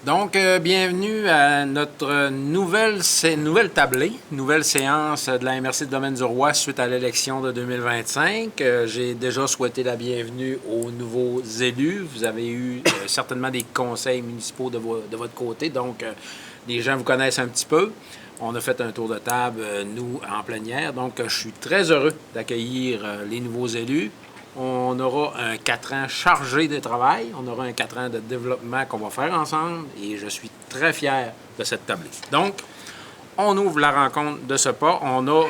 Donc, bienvenue à notre nouvelle tablée, nouvelle séance de la MRC de Domaine-du-Roi suite à l'élection de 2025. J'ai déjà souhaité la bienvenue aux nouveaux élus. Vous avez eu certainement des conseils municipaux de votre côté, donc les gens vous connaissent un petit peu. On a fait un tour de table, nous, en plénière, donc je suis très heureux d'accueillir les nouveaux élus. On aura un 4 ans chargé de travail. On aura un 4 ans de développement qu'on va faire ensemble et je suis très fier de cette tablée. Donc, on ouvre la rencontre de ce pas. On a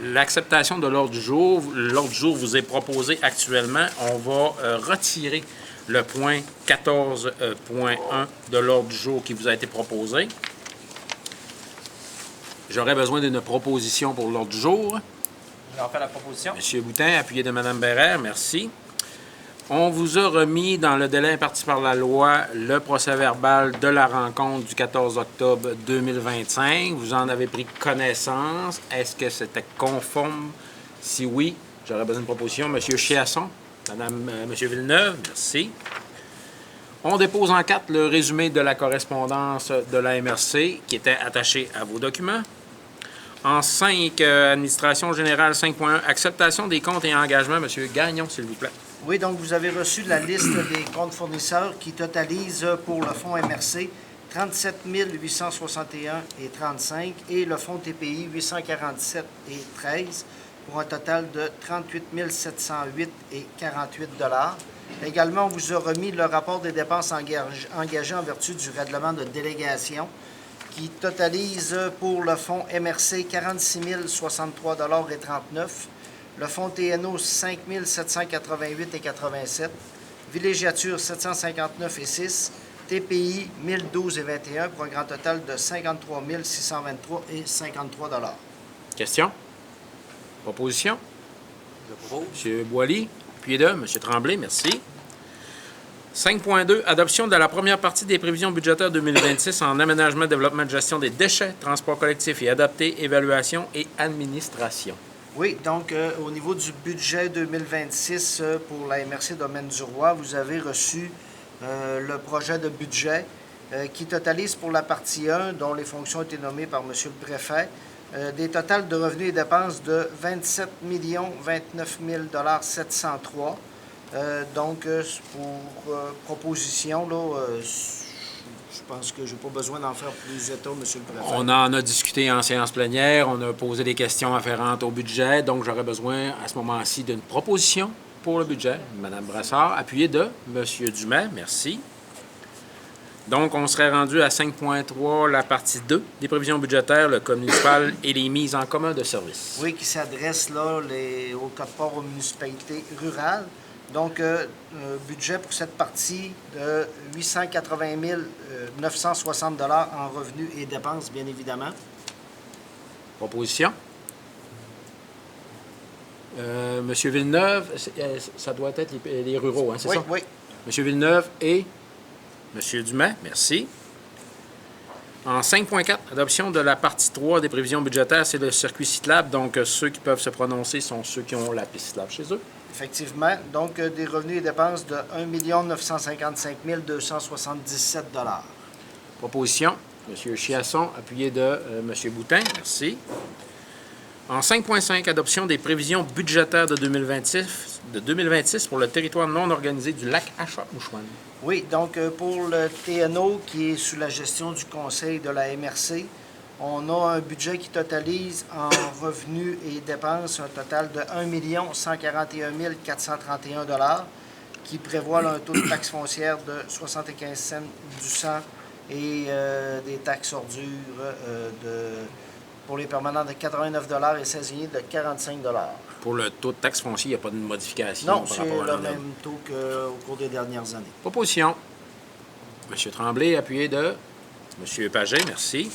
l'acceptation de l'ordre du jour. L'ordre du jour vous est proposé actuellement. On va retirer le point 14.1 de l'ordre du jour qui vous a été proposé. J'aurais besoin d'une proposition pour l'ordre du jour. Je vais en faire la proposition. Monsieur Boutin, appuyé de Mme Bérère, merci. On vous a remis dans le délai imparti par la loi le procès-verbal de la rencontre du 14 octobre 2025. Vous en avez pris connaissance. Est-ce que c'était conforme? Si oui, j'aurais besoin de proposition. Monsieur Chiasson, Monsieur Villeneuve, merci. On dépose en 4 le résumé de la correspondance de la MRC qui était attaché à vos documents. En 5, administration générale 5.1, acceptation des comptes et engagements. Monsieur Gagnon, s'il vous plaît. Oui, donc vous avez reçu la liste des comptes fournisseurs qui totalisent pour le fonds MRC 37 861,35 et le fonds TPI 847,13 pour un total de 38 708,48 $. Également, on vous a remis le rapport des dépenses engagées en vertu du règlement de délégation qui totalise pour le fonds MRC 46 063,39 $, le fonds TNO 5 788,87 $, villégiature 759,6 $, TPI 1012,21 pour un grand total de 53 623,53 $. Question? Proposition? Je propose. M. Boily, appuyé de M. Tremblay, merci. 5.2, adoption de la première partie des prévisions budgétaires 2026 en aménagement, développement de gestion des déchets, transport collectif et adapté, évaluation et administration. Oui, donc au niveau du budget 2026 pour la MRC Domaine-du-Roi, vous avez reçu le projet de budget qui totalise pour la partie 1, dont les fonctions ont été nommées par M. le préfet, des totals de revenus et dépenses de 27 029 703 $. Donc, pour proposition, là, je pense que je n'ai pas besoin d'en faire plus état, M. le préfet. On en a discuté en séance plénière, on a posé des questions afférentes au budget, donc j'aurais besoin à ce moment-ci d'une proposition pour le budget. Mme Brassard, appuyée de M. Dumais, merci. Donc, on serait rendu à 5.3, la partie 2 des prévisions budgétaires, le code municipal et les mises en commun de services. Oui, qui s'adresse là au code-part aux municipalités rurales. Donc, budget pour cette partie de 880 960 $ en revenus et dépenses, bien évidemment. Proposition. Monsieur Villeneuve, ça doit être les ruraux, hein, c'est oui, ça? Oui, Monsieur Villeneuve et Monsieur Dumais, merci. En 5.4, adoption de la partie 3 des prévisions budgétaires, c'est le circuit cyclable. Donc, ceux qui peuvent se prononcer sont ceux qui ont la piste cyclable chez eux. effectivement. Donc, des revenus et dépenses de 1 955 277 $. Proposition. M. Chiasson, appuyé de M. Boutin. Merci. En 5.5, adoption des prévisions budgétaires de 2026 pour le territoire non organisé du lac Achat-Mouchouane. Oui, donc pour le TNO qui est sous la gestion du conseil de la MRC, on a un budget qui totalise en revenus et dépenses un total de 1 141 431 $, qui prévoit là, un taux de taxe foncière de 75 cents du 100 et des taxes ordures pour les permanents de 89 $ et saisonniers de 45 $. Pour le taux de taxe foncière, il n'y a pas de modification Non, par c'est rapport à le l'an dernier. même taux qu'au cours des dernières années. Proposition. M. Tremblay, appuyé de M. Paget, merci.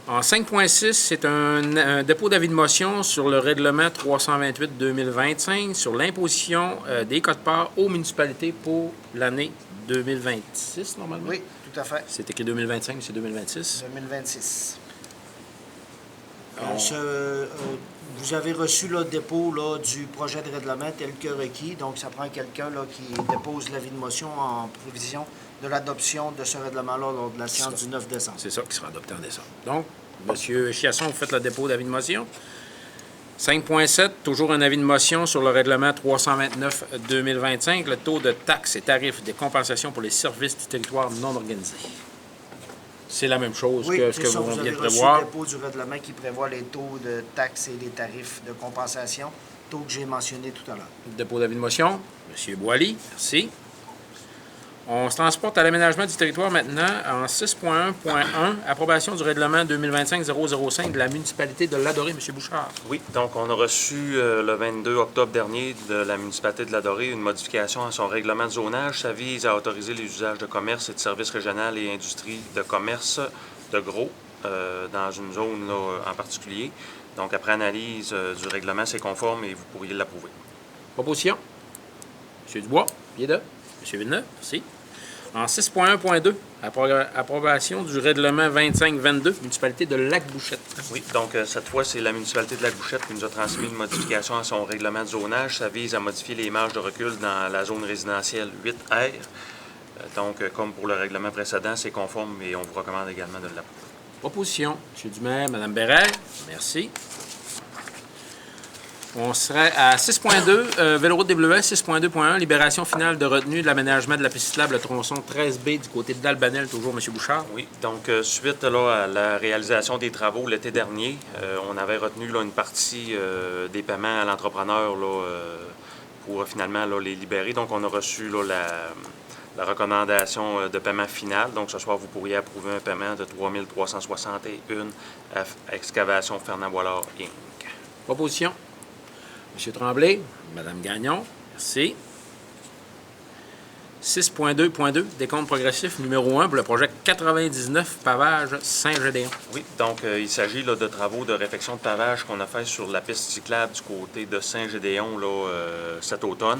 En 5.6, c'est un dépôt d'avis de motion sur le règlement 328-2025 sur l'imposition des quotes-parts aux municipalités pour l'année 2026, normalement? Oui, tout à fait. C'est écrit 2025, mais c'est 2026. 2026. Vous avez reçu le dépôt là, du projet de règlement tel que requis. Donc, ça prend quelqu'un là, qui dépose l'avis de motion en prévision de l'adoption de ce règlement-là lors de la séance du 9 décembre. C'est ça qui sera adopté en décembre. Donc, M. Chiasson, vous faites le dépôt d'avis de motion. 5.7, toujours un avis de motion sur le règlement 329-2025, le taux de taxes et tarifs des compensations pour les services du territoire non organisés. C'est la même chose Oui, que ce que ça, vous vous venez avez de reçu prévoir. le dépôt du règlement qui prévoit les taux de taxes et les tarifs de compensation, taux que j'ai mentionnés tout à l'heure. Dépôt d'avis de motion. M. Boily, merci. On se transporte à l'aménagement du territoire maintenant en 6.1.1, approbation du règlement 2025-005 de la municipalité de Ladoré. M. Bouchard. Oui, donc on a reçu le 22 octobre dernier de la municipalité de Ladoré une modification à son règlement de zonage. Ça vise à autoriser les usages de commerce et de services régionaux et industries de commerce de gros dans une zone là, en particulier. Donc après analyse du règlement, c'est conforme et vous pourriez l'approuver. Proposition. M. Dubois, pied de. M. Villeneuve, merci. En 6.1.2, approbation du règlement 25-22, municipalité de Lac-Bouchette. Oui, donc cette fois, c'est la municipalité de Lac-Bouchette qui nous a transmis une modification à son règlement de zonage. Ça vise à modifier les marges de recul dans la zone résidentielle 8R. Donc, comme pour le règlement précédent, c'est conforme et on vous recommande également de l'approuver. Proposition. M. Dumaire, Mme Bérère, merci. On serait à 6.2, Véloroute des Bleuets, 6.2.1, libération finale de retenue de l'aménagement de la piste cyclable, le tronçon 13B du côté d'Albanel, toujours M. Bouchard. Oui, donc suite là, à la réalisation des travaux l'été dernier, on avait retenu là, une partie des paiements à l'entrepreneur pour finalement là, les libérer. Donc, on a reçu là, la recommandation de paiement final. Donc, ce soir, vous pourriez approuver un paiement de 3 361 à Excavation Fernand Boilard, Inc. Proposition. M. Tremblay, Mme Gagnon, merci. 6.2.2, décompte progressif numéro 1 pour le projet 99 pavage Saint-Gédéon. Oui, donc il s'agit là, de travaux de réfection de pavage qu'on a fait sur la piste cyclable du côté de Saint-Gédéon là, cet automne.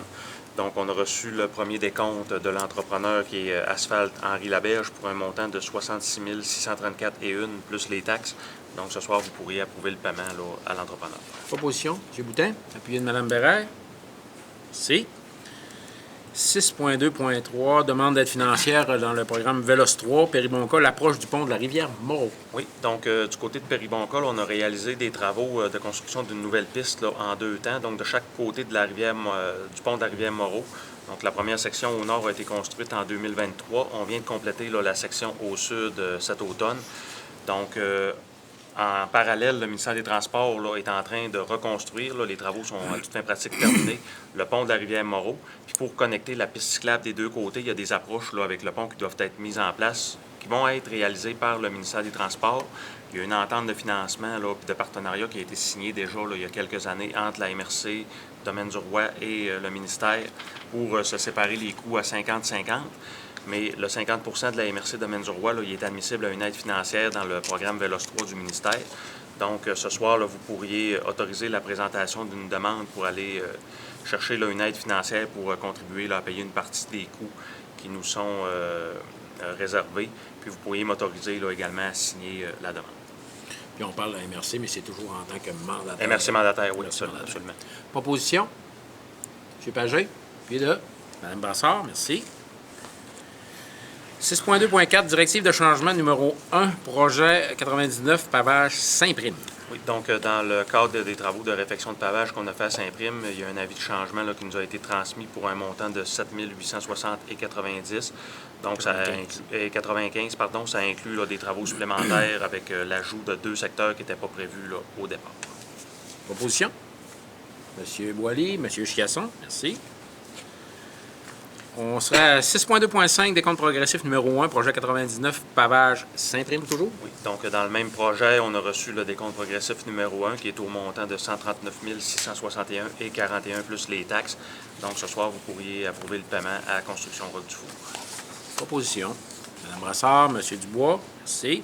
Donc, on a reçu le premier décompte de l'entrepreneur qui est Asphalte Henri Laberge pour un montant de 66 634 et une plus les taxes. Donc, ce soir, vous pourriez approuver le paiement là, à l'entrepreneur. Proposition. M. Boutin, appuyé de Mme Bérère. Merci. 6.2.3, demande d'aide financière dans le programme Vélos 3, Péribonca, l'approche du pont de la rivière Moreau. Oui, donc du côté de Péribonca, là, on a réalisé des travaux de construction d'une nouvelle piste là, en 2 temps, donc de chaque côté de la rivière, du pont de la rivière Moreau. Donc la première section au nord a été construite en 2023. On vient de compléter là, la section au sud cet automne. Donc, en parallèle, le ministère des Transports là, est en train de reconstruire. Là, les travaux sont à toute fin pratique terminés. Le pont de la rivière Moreau. Puis pour connecter la piste cyclable des deux côtés, il y a des approches là, avec le pont qui doivent être mises en place, qui vont être réalisées par le ministère des Transports. Il y a une entente de financement là, puis de partenariat qui a été signée déjà là, il y a quelques années entre la MRC, Domaine du Roi et le ministère pour se séparer les coûts à 50-50. Mais le 50 de la MRC Domaine du Roi, là, il est admissible à une aide financière dans le programme Vélos 3 du ministère. Donc, ce soir, là, vous pourriez autoriser la présentation d'une demande pour aller chercher là, une aide financière pour contribuer là, à payer une partie des coûts qui nous sont réservés. Puis, vous pourriez m'autoriser là, également à signer la demande. Puis on parle de la MRC, mais c'est toujours en tant que mandataire. MRC mandataire, oui, MRC mandataire. absolument. Proposition. M. Pagé, puis là, Mme Brassard, merci. 6.2.4, directive de changement numéro 1, projet 99, pavage Saint-Prime. Oui, donc dans le cadre des travaux de réfection de pavage qu'on a fait à Saint-Prime, il y a un avis de changement là, qui nous a été transmis pour un montant de 7 860,90. Donc, ça inclut, 95, pardon, ça inclut là, des travaux supplémentaires avec l'ajout de 2 secteurs qui n'étaient pas prévus là, au départ. Proposition. M. Boily, M. Chiasson, merci. On serait à 6.2.5, décompte progressif numéro 1, projet 99, pavage Saint-Prime toujours. Oui, donc dans le même projet, on a reçu le décompte progressif numéro 1 qui est au montant de 139 661,41 plus les taxes. Donc ce soir, vous pourriez approuver le paiement à Construction Route du Four. Proposition. Mme Brassard, M. Dubois, merci.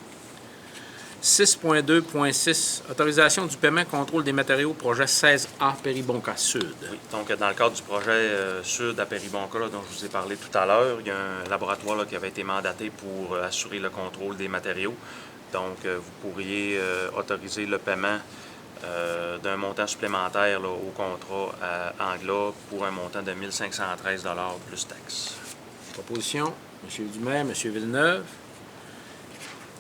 6.2.6, autorisation du paiement contrôle des matériaux, projet 16A, Péribonca Sud. Oui, donc dans le cadre du projet Sud à Péribonca, là, dont je vous ai parlé tout à l'heure, il y a un laboratoire là, qui avait été mandaté pour assurer le contrôle des matériaux. Donc, vous pourriez autoriser le paiement d'un montant supplémentaire là, au contrat à Angla pour un montant de 1 513 plus taxes. Proposition, M. Dumais, M. Villeneuve.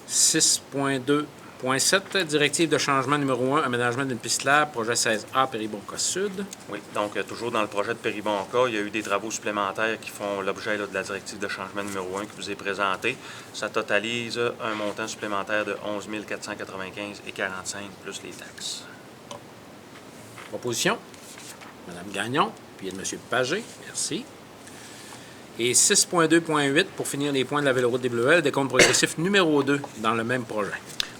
6.2.7, directive de changement numéro 1, aménagement d'une piste lab, projet 16A, Péribonca Sud. Oui, donc toujours dans le projet de Péribonca, il y a eu des travaux supplémentaires qui font l'objet de la directive de changement numéro 1 qui vous est présentée. Ça totalise un montant supplémentaire de 11 495,45 plus les taxes. Proposition, Mme Gagnon, puis M. Pagé. Merci. Et 6.2.8, pour finir les points de la véloroute des Bleuets, décompte progressif numéro 2 dans le même projet.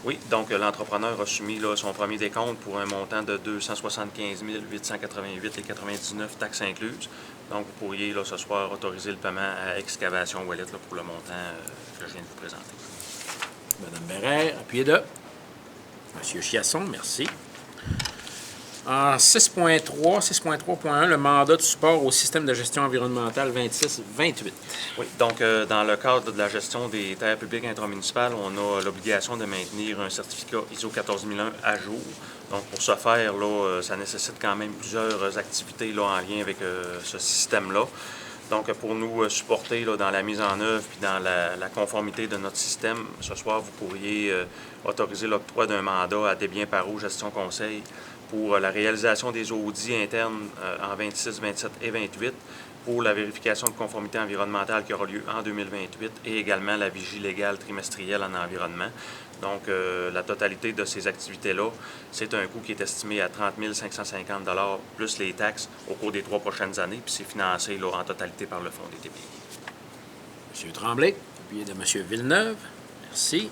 Oui, donc l'entrepreneur a soumis là, son premier décompte pour un montant de 275 888,99 taxes incluses. Donc, vous pourriez là, ce soir autoriser le paiement à Excavation Wallet là, pour le montant que je viens de vous présenter. Mme Bérère, appuyé de M. Chiasson, merci. En 6.3.1, le mandat de support au système de gestion environnementale 26-28. Oui, donc dans le cadre de la gestion des terres publiques intramunicipales, on a l'obligation de maintenir un certificat ISO 14001 à jour. Donc pour ce faire, là, ça nécessite quand même plusieurs activités là, en lien avec ce système-là. Donc pour nous supporter là, dans la mise en œuvre puis dans la conformité de notre système, ce soir, vous pourriez autoriser l'octroi d'un mandat à Desbiens Parot Gestion Conseil pour la réalisation des audits internes en 26, 27 et 28, pour la vérification de conformité environnementale qui aura lieu en 2028 et également la vigie légale trimestrielle en environnement. Donc, la totalité de ces activités-là, c'est un coût qui est estimé à 30 550 plus les taxes au cours des 3 prochaines années, puis c'est financé là, en totalité par le Fonds des TPI. M. Tremblay, appuyé de M. Villeneuve. Merci.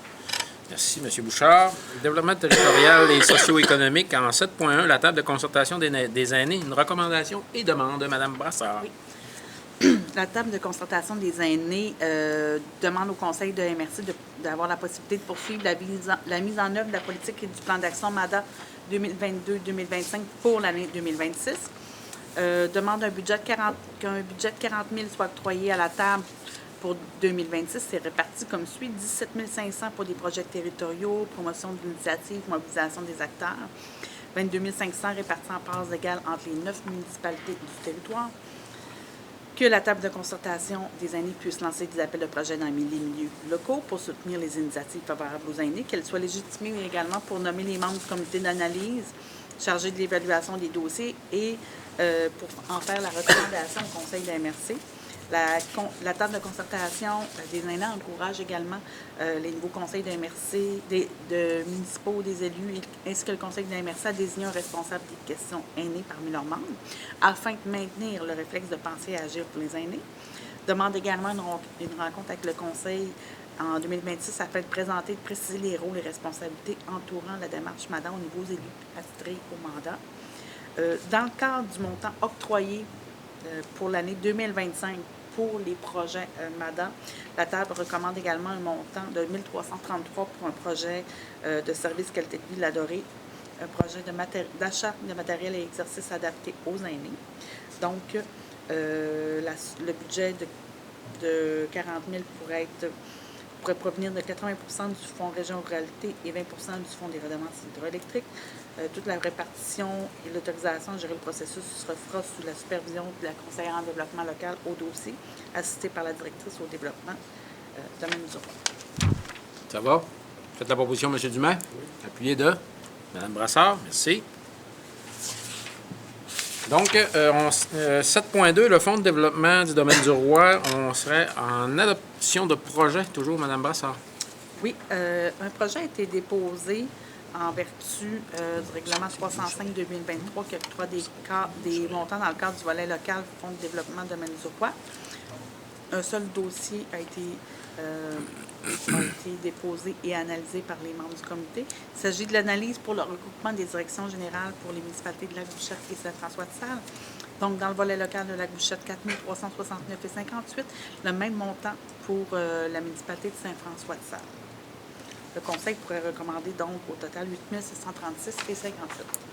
Merci, M. Bouchard. Développement territorial et socio-économique, en 7.1, la table de concertation des aînés, une recommandation et demande de Mme Brassard. Oui. La table de concertation des aînés demande au Conseil de MRC d'avoir la possibilité de poursuivre la mise en œuvre de la politique et du plan d'action MADA 2022-2025 pour l'année 2026. Demande qu'un budget de 40 000 soit octroyé à la table pour 2026. C'est réparti comme suit: 17 500 pour des projets territoriaux, promotion de l'initiative, mobilisation des acteurs, 22 500 répartis en parts égales entre les 9 municipalités du territoire. Que la table de concertation des aînés puisse lancer des appels de projets dans les milieux locaux pour soutenir les initiatives favorables aux aînés, qu'elle soit légitimée également pour nommer les membres du comité d'analyse chargés de l'évaluation des dossiers et pour en faire la recommandation au Conseil de la MRC. La table de concertation des aînés encourage également les nouveaux conseils de MRC, de municipaux, des élus, ainsi que le conseil de la MRC à désigner un responsable des questions aînées parmi leurs membres, afin de maintenir le réflexe de penser et agir pour les aînés. Demande également une rencontre avec le conseil en 2026 afin de présenter et de préciser les rôles et responsabilités entourant la démarche MADA aux nouveaux élus attitrés au mandat. Dans le cadre du montant octroyé pour l'année 2025 pour les projets MADA, la table recommande également un montant de 1 333 pour un projet de service qualité de vie La Dorée, un projet d'achat de matériel et exercices adaptés aux aînés. Donc, le budget de 40 000 pourrait provenir de 80 du Fonds Région Ruralité et 20 du Fonds des redevances hydroélectriques. Toute la répartition et l'autorisation à gérer le processus se fera sous la supervision de la conseillère en développement local au dossier, assistée par la directrice au développement, Domaine du Roi. Ça va? Faites la proposition, M. Dumais. Oui. Appuyé de Mme Brassard. Merci. Donc, 7.2, le Fonds de développement du Domaine du Roi, on serait en adoption de projet, toujours, Mme Brassard. Oui, un projet a été déposé en vertu du règlement 65-2023 qui octroie des montants dans le cadre du volet local du Fonds de développement Domaine du Roi. Un seul dossier a été déposé et analysé par les membres du comité. Il s'agit de l'analyse pour le regroupement des directions générales pour les municipalités de Lac-Bouchette et Saint-François-de-Sales. Donc, dans le volet local de Lac-Bouchette, 4 369,58 $, le même montant pour la municipalité de Saint-François-de-Sales. Le Conseil pourrait recommander donc au total 8 636,57 $.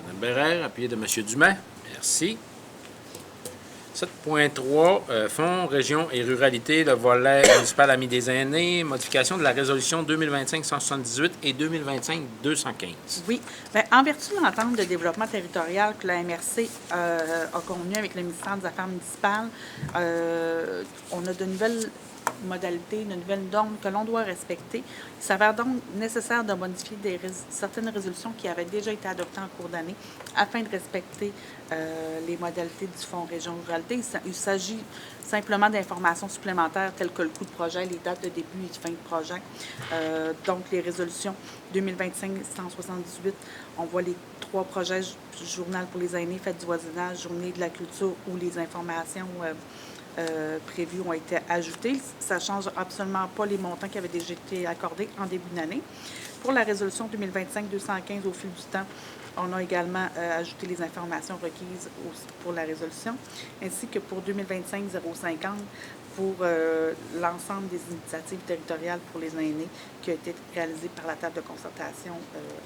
Mme Bérère, appuyée de M. Dumais. Merci. 7.3, Fonds, région et ruralité, le volet municipal ami des aînés, modification de la résolution 2025-178 et 2025-215. Oui. Bien, en vertu de l'entente de développement territorial que la MRC a convenue avec le ministère des Affaires municipales, on a de nouvelles modalités, de nouvelles normes que l'on doit respecter. Il s'avère donc nécessaire de modifier certaines résolutions qui avaient déjà été adoptées en cours d'année afin de respecter les modalités du Fonds Région Ruralité. Il s'agit simplement d'informations supplémentaires telles que le coût de projet, les dates de début et de fin de projet. Donc, les résolutions 2025-178, on voit les 3 projets, journal pour les aînés, fête du voisinage, journée de la culture, où les informations prévues ont été ajoutées. Ça ne change absolument pas les montants qui avaient déjà été accordés en début d'année. Pour la résolution 2025-215, au fil du temps, on a également ajouté les informations requises pour la résolution, ainsi que pour 2025-050, pour l'ensemble des initiatives territoriales pour les aînés qui a été réalisées par la table de concertation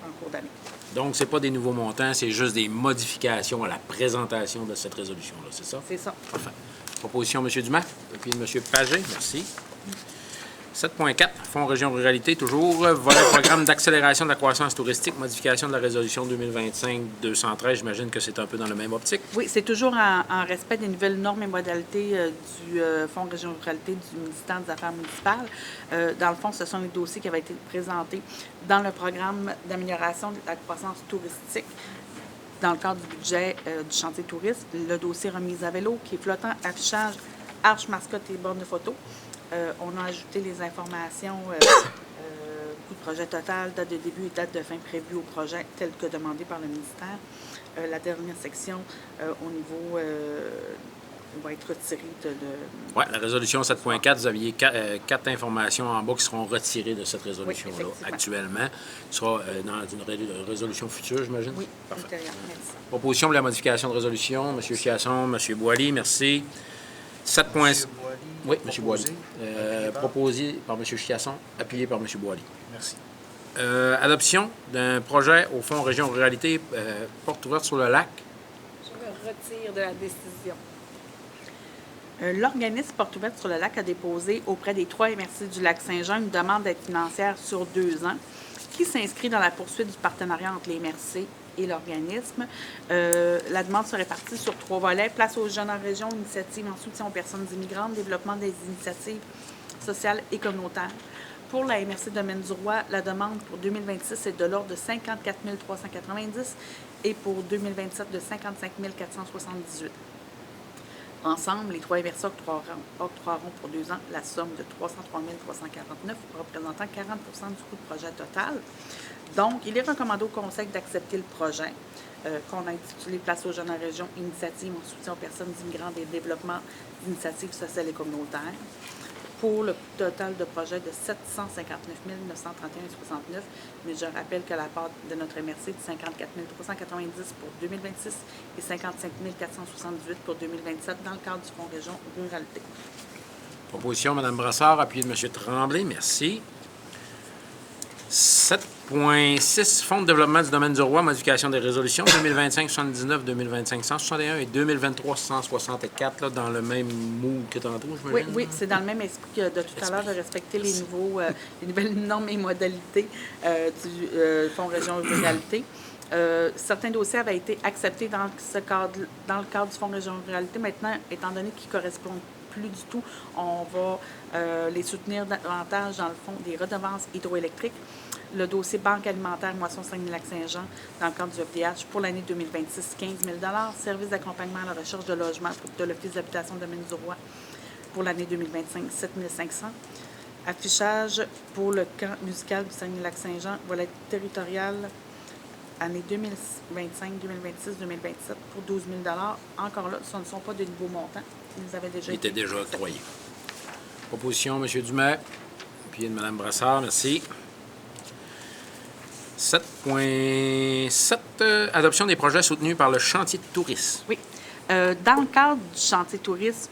en cours d'année. Donc, ce n'est pas des nouveaux montants, c'est juste des modifications à la présentation de cette résolution-là, c'est ça? C'est ça. Parfait. Proposition, M. Dumas, puis M. Pagé, merci. 7.4, Fonds Région Ruralité, toujours. Volet programme d'accélération de la croissance touristique, modification de la résolution 2025-213. J'imagine que c'est un peu dans le même optique. Oui, c'est toujours en respect des nouvelles normes et modalités du Fonds Région Ruralité du ministère des Affaires municipales. Dans le fond, ce sont les dossiers qui avaient été présentés dans le programme d'amélioration de la croissance touristique dans le cadre du budget du chantier tourisme. Le dossier remise à vélo, qui est flottant, affichage, arche, mascotte et borne de photo. On a ajouté les informations, coût de projet total, date de début et date de fin prévue au projet, tel que demandé par le ministère. La dernière section, au niveau, va être retirée de... Oui, la résolution 7.4, vous aviez 4 informations en bas qui seront retirées de cette résolution-là actuellement. Ce sera dans une résolution future, j'imagine? Oui, parfait. ultérieure, merci. Proposition pour la modification de résolution, M. Chiasson, M. Boily, merci. 7. Oui, M. Boily. Proposé par M. Chiasson, appuyé par M. Boily. Merci. Adoption d'un projet au Fonds Région Ruralité, porte ouverte sur le lac. Je me retire de la décision. L'organisme Porte ouverte sur le lac a déposé auprès des 3 MRC du Lac-Saint-Jean une demande d'aide financière sur 2 ans qui s'inscrit dans la poursuite du partenariat entre les MRC et l'organisme. La demande se répartit sur 3 volets. Place aux jeunes en région, initiative en soutien aux personnes immigrantes, développement des initiatives sociales et communautaires. Pour la MRC Domaine du Roi, la demande pour 2026 est de l'ordre de 54 390 et pour 2027 de 55 478. Ensemble, les 3 MRC octroieront pour 2 ans la somme de 303 349, représentant 40 du coût de projet total. Donc, il est recommandé au Conseil d'accepter le projet qu'on a intitulé « Place aux jeunes en région, initiative en soutien aux personnes immigrantes et développement d'initiatives sociales et communautaires » pour le total de projet de 759 931,69. Mais je rappelle que la part de notre MRC est de 54 390 pour 2026 et 55 478 pour 2027 dans le cadre du Fonds Région Ruralité. Proposition, Mme Brassard, appuyée de M. Tremblay. Merci. 7.6, Fonds de développement du domaine du roi, modification des résolutions 2025-79, 2025-161 et 2023-164, là, dans le même mood que tantôt, j'imagine? Oui, c'est dans le même esprit que de tout à l'heure, de respecter les nouvelles normes et modalités du Fonds Région Ruralité. Certains dossiers avaient été acceptés dans le cadre du Fonds Région Ruralité. Maintenant, étant donné qu'ils ne correspondent plus du tout, on va les soutenir davantage dans le fond des redevances hydroélectriques. Le dossier Banque alimentaire Moisson Saguenay-Lac-Saint-Jean dans le cadre du FDH pour l'année 2026, 15 000 Service d'accompagnement à la recherche de logement de l'Office d'habitation de Domaine du Roi pour l'année 2025, 7 500. Affichage pour le camp musical du Saguenay-Lac-Saint-Jean, volet territorial, année 2025, 2026, 2027 pour 12 000 Encore là, ce ne sont pas de nouveaux montants. Ils avaient déjà été déjà octroyés. Proposition, M. Dumais, puis de Mme Brassard, merci. 7.7, adoption des projets soutenus par le chantier de tourisme. Oui. Dans le cadre du chantier tourisme,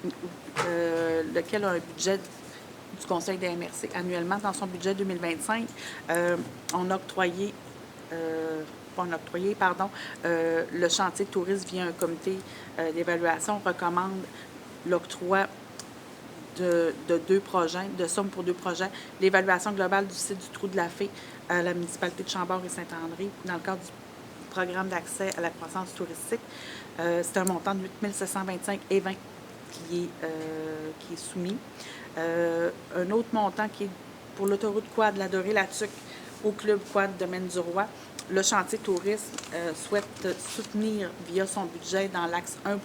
lequel a un budget du Conseil des MRC annuellement, dans son budget 2025, on a octroyé, le chantier de tourisme via un comité d'évaluation recommande l'octroi de deux projets, de sommes pour 2 projets. L'évaluation globale du site du Trou de la Fée à la municipalité de Chambord et Saint-André dans le cadre du programme d'accès à la croissance touristique. C'est un montant de 8 725,20 qui est soumis. Un autre montant qui est pour l'autoroute quad La Dorée-la-Tuque au club quad Domaine du Roi. Le chantier tourisme souhaite soutenir via son budget dans l'axe 1.2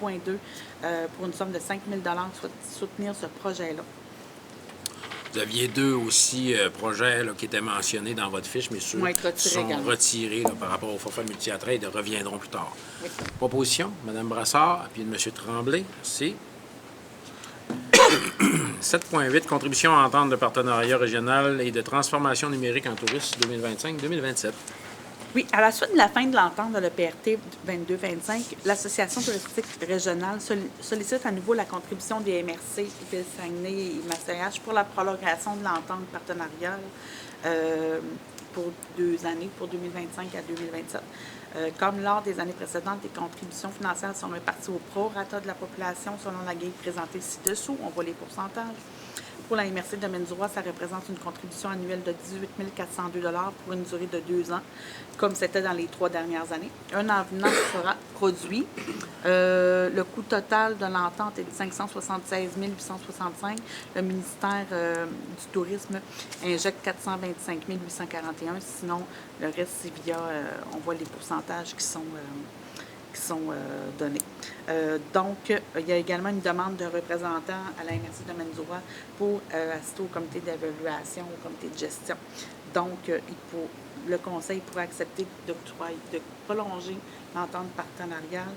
pour une somme de 5 000 souhaite soutenir ce projet-là. Vous aviez 2 aussi projets là, qui étaient mentionnés dans votre fiche, mais ceux Vont être retirés sont également. retirés là, par rapport au forfait multi-attrait et reviendront plus tard. Oui. Proposition, Mme Brassard, puis de M. Tremblay. Merci. 7.8, contribution à entente de partenariat régional et de transformation numérique en tourisme 2025-2027. Oui, à la suite de la fin de l'entente de l'EPRT 22-25, l'Association touristique régionale sollicite à nouveau la contribution des MRC, Ville Saguenay et Massaillage pour la prolongation de l'entente partenariale pour 2 années, pour 2025 à 2027. Comme lors des années précédentes, les contributions financières sont réparties au prorata de la population selon la grille présentée ci-dessous. On voit les pourcentages. Pour la MRC Domaine du Roi, ça représente une contribution annuelle de 18 402 pour une durée de 2 ans, comme c'était dans les 3 dernières années. Un avenant sera produit. Le coût total de l'entente est de 576 865. Le ministère du Tourisme injecte 425 841. Sinon, le reste, c'est via, on voit les pourcentages qui sont donnés. Donc, il y a également une demande de représentants à la MRC Domaine du Roi pour assister au comité d'évaluation, au comité de gestion. Donc, le Conseil pourrait accepter de prolonger l'entente partenariale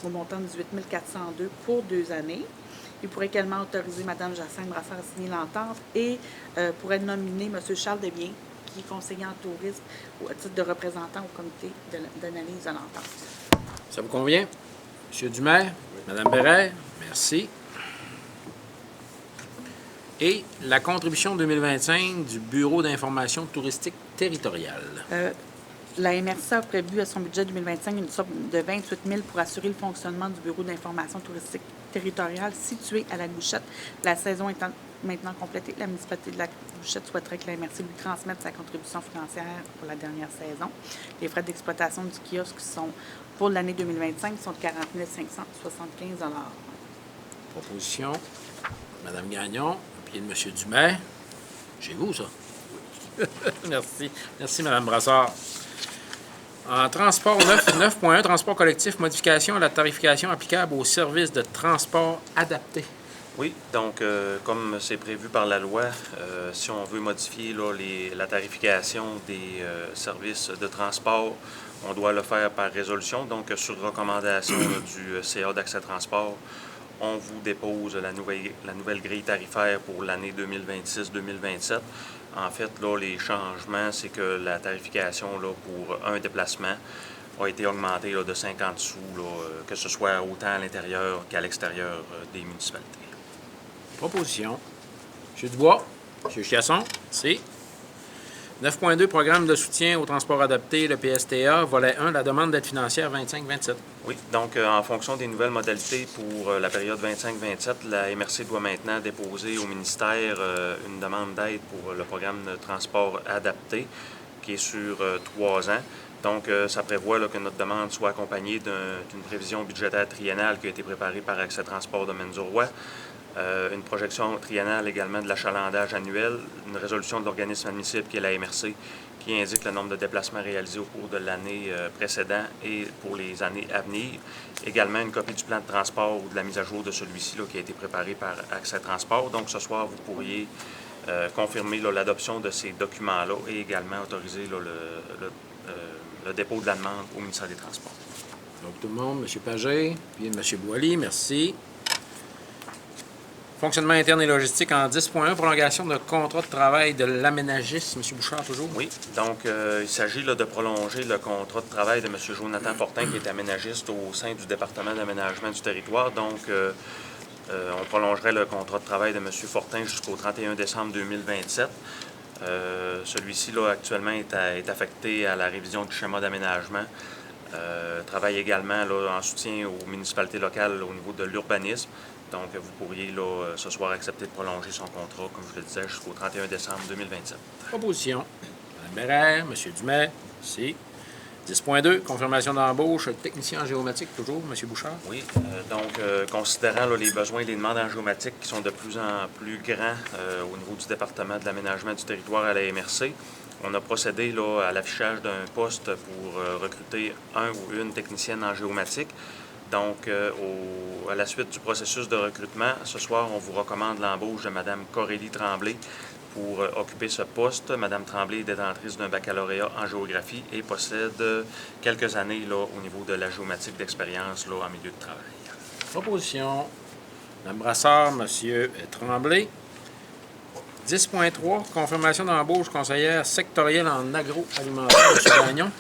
au montant de 18 402 pour 2 années. Il pourrait également autoriser Mme Jacinthe Brassard à signer l'entente et pourrait nominer M. Charles Desbiens, qui est conseiller en tourisme, à titre de représentant au comité d'analyse de l'entente. Ça vous convient? M. Dumaire? Mme Bérère? Merci. Et la contribution 2025 du Bureau d'information touristique territoriale. La MRC a prévu à son budget 2025 une somme de 28 000 pour assurer le fonctionnement du Bureau d'information touristique territoriale situé à la Gouchette. La saison étant maintenant complétée, la municipalité de la Gouchette souhaiterait que la MRC lui transmette sa contribution financière pour la dernière saison. Les frais d'exploitation du kiosque sont, pour l'année 2025, sont de 40 575 $. Proposition, Mme Gagnon, puis de M. Dumaire. Chez vous, ça? Merci. Merci, Mme Brassard. En transport 9.1, transport collectif, modification à la tarification applicable aux services de transport adaptés. Oui, donc comme c'est prévu par la loi, si on veut modifier là, la tarification des services de transport, on doit le faire par résolution. Donc, sur recommandation là, du CA d'accès transport, on vous dépose la nouvelle grille tarifaire pour l'année 2026-2027. En fait, là, les changements, c'est que la tarification là, pour un déplacement a été augmentée là, de 50 sous, là, que ce soit autant à l'intérieur qu'à l'extérieur des municipalités. Proposition. M. Dubois. M. Chiasson. Merci. 9.2, programme de soutien au transport adapté, le PSTA. Volet 1, la demande d'aide financière 25-27. Oui, donc en fonction des nouvelles modalités pour la période 25-27, la MRC doit maintenant déposer au ministère une demande d'aide pour le programme de transport adapté qui est sur 3 ans. Donc, ça prévoit là, que notre demande soit accompagnée d'une prévision budgétaire triennale qui a été préparée par Accès Transport Domaine du Roi, une projection triennale également de l'achalandage annuel, une résolution de l'organisme admissible qui est la MRC, qui indique le nombre de déplacements réalisés au cours de l'année précédente et pour les années à venir. Également, une copie du plan de transport ou de la mise à jour de celui-ci là, qui a été préparé par Accès Transport. Donc, ce soir, vous pourriez confirmer là, l'adoption de ces documents-là et également autoriser là, le dépôt de la demande au ministère des Transports. Donc, tout le monde, M. Pagé, puis M. Boily, merci. Fonctionnement interne et logistique en 10.1, prolongation de contrat de travail de l'aménagiste. M. Bouchard, toujours? Oui, donc il s'agit là, de prolonger le contrat de travail de M. Jonathan Fortin, qui est aménagiste au sein du département d'aménagement du territoire. Donc, on prolongerait le contrat de travail de M. Fortin jusqu'au 31 décembre 2027. Celui-ci, là, actuellement, est affecté à la révision du schéma d'aménagement Travaille également là, en soutien aux municipalités locales au niveau de l'urbanisme. Donc, vous pourriez là, ce soir accepter de prolonger son contrat, comme je le disais, jusqu'au 31 décembre 2027. Proposition. Mme Bérère, M. Dumais, merci. 10.2, confirmation d'embauche, technicien en géomatique, toujours, M. Bouchard. Oui, considérant là, les besoins et les demandes en géomatique qui sont de plus en plus grands au niveau du département de l'aménagement du territoire à la MRC, on a procédé là, à l'affichage d'un poste pour recruter un ou une technicienne en géomatique. Donc, à la suite du processus de recrutement, ce soir, on vous recommande l'embauche de Mme Corélie Tremblay pour occuper ce poste. Mme Tremblay est détentrice d'un baccalauréat en géographie et possède quelques années là, au niveau de la géomatique d'expérience là, en milieu de travail. Proposition. Mme Brassard, M. Tremblay. 10.3, confirmation d'embauche conseillère sectorielle en agroalimentaire, M. Gagnon.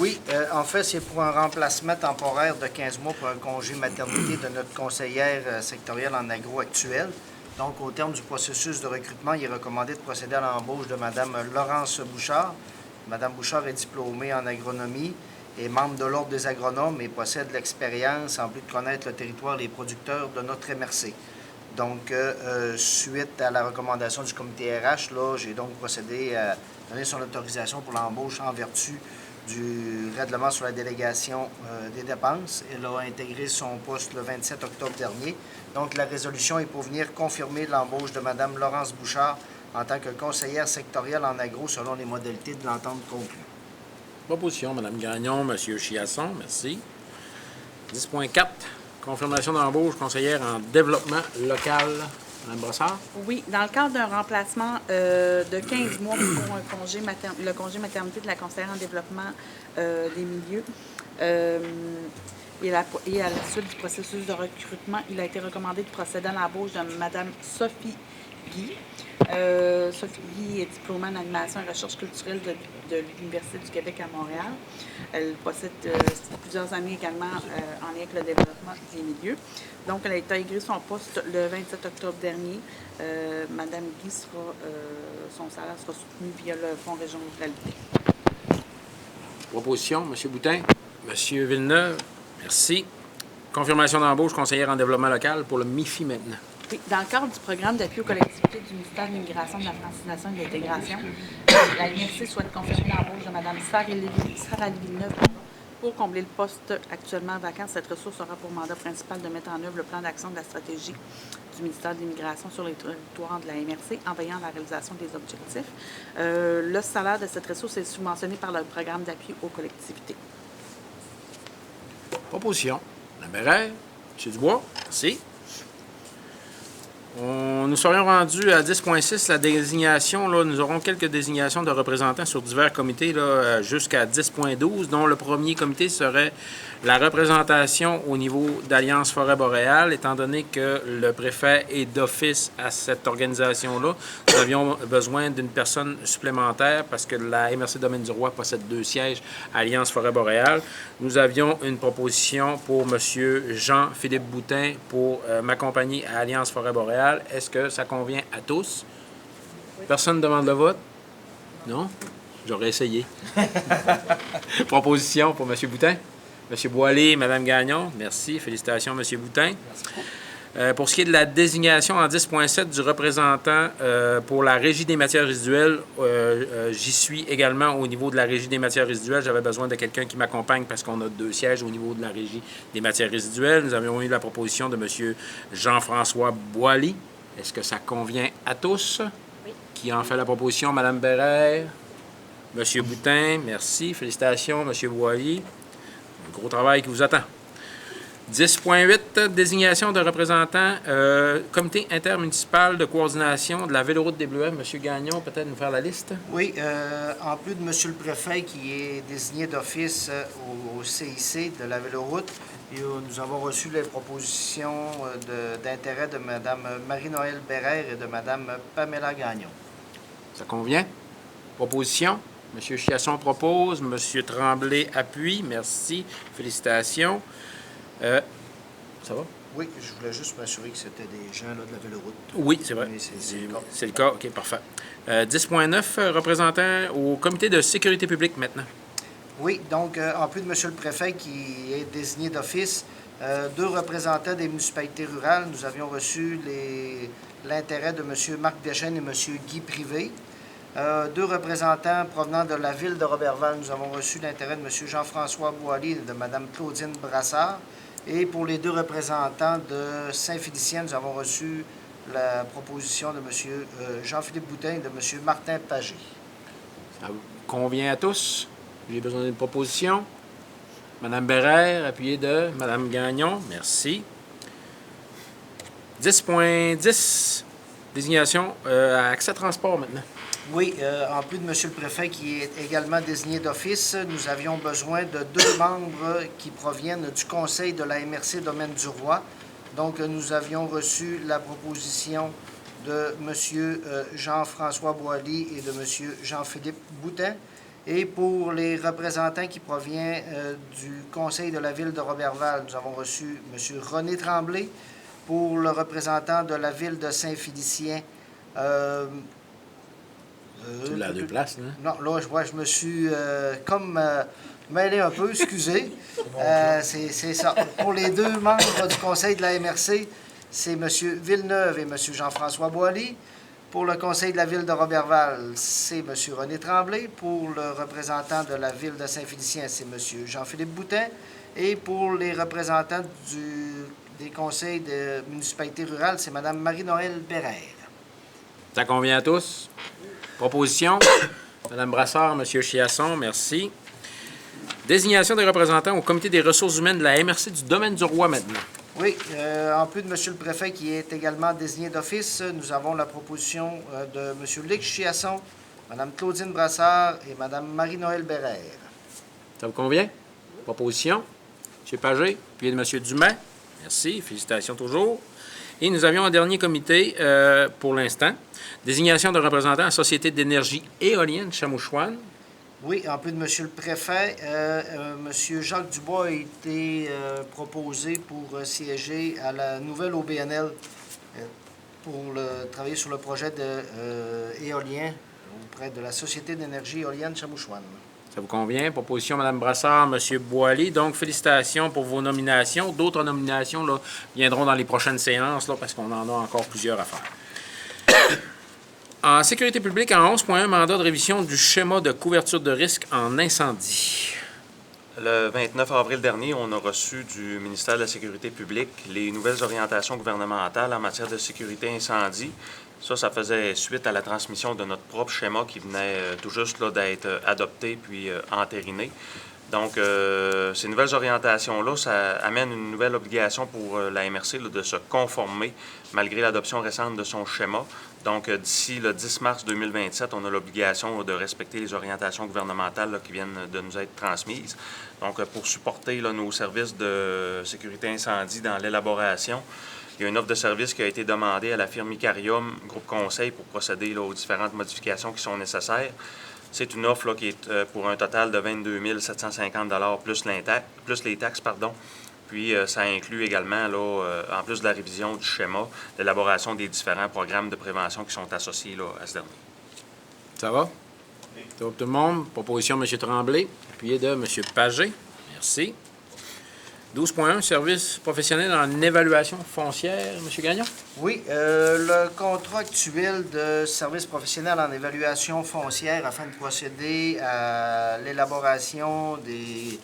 Oui, en fait, c'est pour un remplacement temporaire de 15 mois pour un congé maternité de notre conseillère sectorielle en agro actuelle. Donc, au terme du processus de recrutement, il est recommandé de procéder à l'embauche de Mme Laurence Bouchard. Mme Bouchard est diplômée en agronomie et membre de l'Ordre des agronomes et possède l'expérience, en plus de connaître le territoire et les producteurs de notre MRC. Donc, suite à la recommandation du comité RH, là, j'ai donc procédé à donner son autorisation pour l'embauche en vertu du règlement sur la délégation des dépenses. Elle a intégré son poste le 27 octobre dernier. Donc, la résolution est pour venir confirmer l'embauche de Mme Laurence Bouchard en tant que conseillère sectorielle en agro selon les modalités de l'entente conclue. Proposition, Mme Gagnon, M. Chiasson, merci. 10.4, confirmation d'embauche conseillère en développement local, Mme Brassard. Oui, dans le cadre d'un remplacement de 15 mois pour le congé maternité de la conseillère en développement des milieux, et à la suite du processus de recrutement, il a été recommandé de procéder à l'embauche de Mme Sophie Guy. Sophie Guy est diplômée en animation et recherche culturelle de l'Université du Québec à Montréal. Elle possède plusieurs années également en lien avec le développement des milieux. Donc, elle a intégré son poste le 27 octobre dernier. Mme Guy son salaire sera soutenu via le Fonds Région Ruralité. Proposition, M. Boutin, M. Villeneuve, merci. Confirmation d'embauche conseillère en développement local pour le MIFI maintenant. Oui, dans le cadre du programme d'appui aux collectivités du ministère de l'Immigration, de la Francisation et de l'Intégration, la MRC souhaite confirmer l'embauche de Mme Sarah Villeneuve pour combler le poste actuellement vacant. Cette ressource aura pour mandat principal de mettre en œuvre le plan d'action de la stratégie du ministère de l'Immigration sur les territoires de la MRC en veillant à la réalisation des objectifs. Le salaire de cette ressource est subventionné par le programme d'appui aux collectivités. Proposition. Mme Bérère, M. Dubois, merci. Nous serions rendus à 10.6, la désignation. Là, nous aurons quelques désignations de représentants sur divers comités jusqu'à 10.12, dont le premier comité serait la représentation au niveau d'Alliance Forêt Boréale. Étant donné que le préfet est d'office à cette organisation-là, nous avions besoin d'une personne supplémentaire parce que la MRC Domaine du Roi possède 2 sièges à Alliance Forêt Boréale. Nous avions une proposition pour M. Jean-Philippe Boutin pour m'accompagner à Alliance Forêt Boréale. Est-ce que ça convient à tous? Personne ne demande le vote? Non? J'aurais essayé. Proposition pour M. Boutin? M. Boilly, Mme Gagnon, merci. Félicitations, M. Boutin. Pour ce qui est de la désignation en 10.7 du représentant pour la Régie des matières résiduelles, j'y suis également au niveau de la Régie des matières résiduelles. J'avais besoin de quelqu'un qui m'accompagne parce qu'on a 2 sièges au niveau de la Régie des matières résiduelles. Nous avions eu la proposition de M. Jean-François Boilly. Est-ce que ça convient à tous? Oui. Qui en fait la proposition? Mme Bérère, M. Boutin, merci. Félicitations, M. Boilly. Un gros travail qui vous attend. 10.8, désignation de représentants, comité intermunicipal de coordination de la véloroute des Bleuets. M. Gagnon, peut-être nous faire la liste? Oui, En plus de M. le préfet qui est désigné d'office au CIC de la véloroute, nous avons reçu les propositions d'intérêt de Mme Marie-Noëlle Bérère et de Mme Pamela Gagnon. Ça convient? Proposition? M. Chiasson propose, M. Tremblay appuie, merci, félicitations. Ça va? Oui, je voulais juste m'assurer que c'était des gens là, de la véloroute. Oui, c'est vrai. C'est le cas. C'est le cas, OK, parfait. 10.9, représentant au comité de sécurité publique maintenant. Oui, donc, en plus de M. le préfet qui est désigné d'office, 2 représentants des municipalités rurales, nous avions reçu l'intérêt de M. Marc Deschênes et M. Guy Privé. 2 représentants provenant de la ville de Roberval, nous avons reçu l'intérêt de M. Jean-François Boily et de Mme Claudine Brassard. Et pour les 2 représentants de Saint-Félicien, nous avons reçu la proposition de M. Jean-Philippe Boutin et de M. Martin Pagé. Ça vous convient à tous? J'ai besoin d'une proposition. Mme Bérère, appuyée de Mme Gagnon. Merci. 10.10, désignation à accès transport maintenant. Oui, en plus de M. le préfet qui est également désigné d'office, nous avions besoin de 2 membres qui proviennent du conseil de la MRC Domaine du Roi. Donc, nous avions reçu la proposition de M. Jean-François Boily et de M. Jean-Philippe Boutin. Et pour les représentants qui proviennent du conseil de la ville de Roberval, nous avons reçu M. René Tremblay. Pour le représentant de la ville de Saint-Félicien, Tu l'as à 2 places, hein? non, là, je me suis mêlé un peu, excusez. C'est ça. Pour les 2 membres du conseil de la MRC, c'est M. Villeneuve et M. Jean-François Boily. Pour le conseil de la ville de Roberval, c'est M. René Tremblay. Pour le représentant de la ville de Saint-Félicien, c'est M. Jean-Philippe Boutin. Et pour les représentants des conseils de municipalité rurale, c'est Mme Marie-Noël Bérère. Ça convient à tous? Proposition. Mme Brassard, M. Chiasson, merci. Désignation des représentants au comité des ressources humaines de la MRC du Domaine du Roi maintenant. Oui, en plus de M. le préfet qui est également désigné d'office, nous avons la proposition de M. Luc Chiasson, Mme Claudine Brassard et Mme Marie-Noël Bérère. Ça vous convient? Proposition. M. Pagé, puis de M. Dumais. Merci, félicitations toujours. Et nous avions un dernier comité pour l'instant. Désignation de représentants à la Société d'énergie éolienne Chamouchouane. Oui, en plus de M. le préfet, M. Jacques Dubois a été proposé pour siéger à la nouvelle OBNL pour travailler sur le projet éolien auprès de la Société d'énergie éolienne Chamouchouane. Ça vous convient? Proposition, Mme Brassard, M. Boily. Donc, félicitations pour vos nominations. D'autres nominations là, viendront dans les prochaines séances là, parce qu'on en a encore plusieurs à faire. En sécurité publique, en 11.1, mandat de révision du schéma de couverture de risque en incendie. Le 29 avril dernier, on a reçu du ministère de la Sécurité publique les nouvelles orientations gouvernementales en matière de sécurité incendie. Ça faisait suite à la transmission de notre propre schéma qui venait tout juste d'être adopté puis entériné. Donc, ces nouvelles orientations-là, ça amène une nouvelle obligation pour la MRC de se conformer malgré l'adoption récente de son schéma. Donc, d'ici le 10 mars 2027, on a l'obligation de respecter les orientations gouvernementales qui viennent de nous être transmises. Donc, pour supporter nos services de sécurité incendie dans l'élaboration, il y a une offre de service qui a été demandée à la firme Icarium Groupe Conseil pour procéder aux différentes modifications qui sont nécessaires. C'est une offre qui est pour un total de 22 750 plus les taxes. Puis, ça inclut également, en plus de la révision du schéma, l'élaboration des différents programmes de prévention qui sont associés à ce dernier. Ça va? Ça va pour tout le monde? Proposition, M. Tremblay, appuyé de M. Pagé. Merci. 12.1, service professionnel en évaluation foncière. M. Gagnon? Oui, le contrat actuel de service professionnel en évaluation foncière afin de procéder à l'élaboration des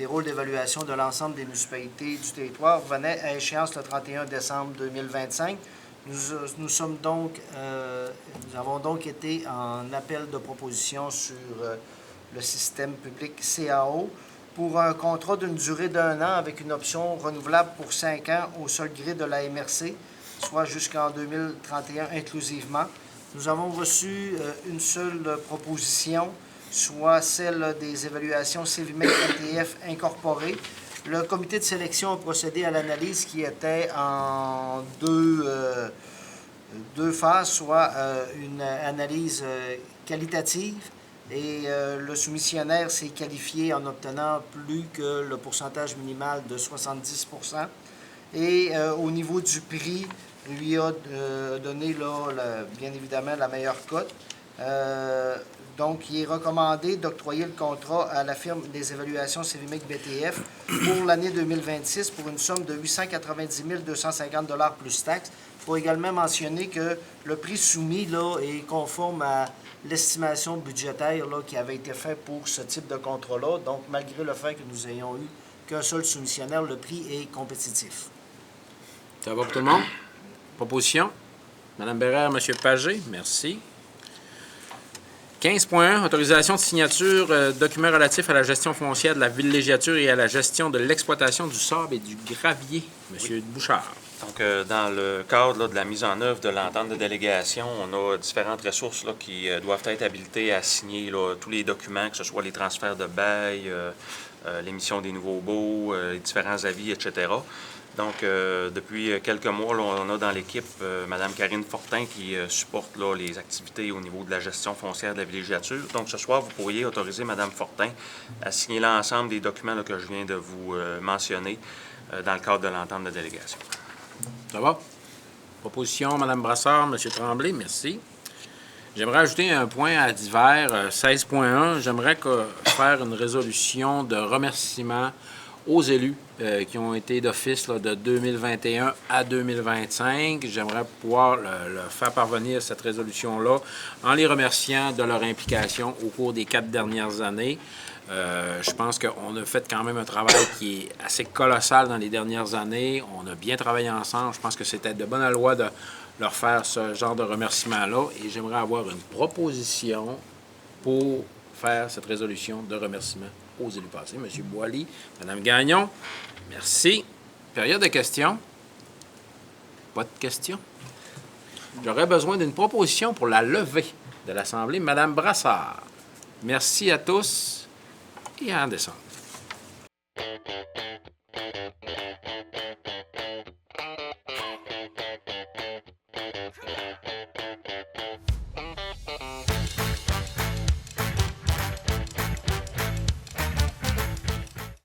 rôles d'évaluation de l'ensemble des municipalités du territoire venait à échéance le 31 décembre 2025. Nous avons donc été en appel de proposition sur le système public CAO pour un contrat d'une durée d'1 an avec une option renouvelable pour 5 ans au seul gré de la MRC, soit jusqu'en 2031 inclusivement. Nous avons reçu une seule proposition, soit celle des évaluations CIVIMEC ETF incorporées. Le comité de sélection a procédé à l'analyse qui était en deux phases, soit une analyse qualitative et le soumissionnaire s'est qualifié en obtenant plus que le pourcentage minimal de 70 %. Et au niveau du prix, lui a donné bien évidemment la meilleure cote. Donc, il est recommandé d'octroyer le contrat à la firme des évaluations Civimec BTF pour l'année 2026 pour une somme de 890 250 $ plus taxes. Il faut également mentionner que le prix soumis là, est conforme à l'estimation budgétaire là, qui avait été faite pour ce type de contrat-là. Donc, malgré le fait que nous ayons eu qu'un seul soumissionnaire, le prix est compétitif. Ça va pour tout le monde? Proposition? Mme Bérère, M. Pagé, merci. 15.1, autorisation de signature, documents relatifs à la gestion foncière de la villégiature et à la gestion de l'exploitation du sable et du gravier. M. Bouchard. Donc, dans le cadre là, de la mise en œuvre de l'entente de délégation, on a différentes ressources là, qui doivent être habilitées à signer là, tous les documents, que ce soit les transferts de bail, l'émission des nouveaux baux, les différents avis, etc. Donc, depuis quelques mois, là, on a dans l'équipe Mme Karine Fortin qui supporte là, les activités au niveau de la gestion foncière de la villégiature. Donc, ce soir, vous pourriez autoriser Mme Fortin à signer l'ensemble des documents là, que je viens de vous mentionner dans le cadre de l'entente de délégation. Ça va? Proposition, Mme Brassard, M. Tremblay, merci. J'aimerais ajouter un point à divers, 16.1. J'aimerais faire une résolution de remerciement aux élus qui ont été d'office là, de 2021 à 2025. J'aimerais pouvoir le faire parvenir, cette résolution-là, en les remerciant de leur implication au cours des 4 dernières années. Je pense qu'on a fait quand même un travail qui est assez colossal dans les dernières années. On a bien travaillé ensemble. Je pense que c'était de bonne loi de leur faire ce genre de remerciement-là. Et j'aimerais avoir une proposition pour faire cette résolution de remerciement aux élus passés. M. Boily, Mme Gagnon, merci. Période de questions. Pas de questions. J'aurais besoin d'une proposition pour la levée de l'Assemblée. Mme Brassard. Merci à tous et à en descendre.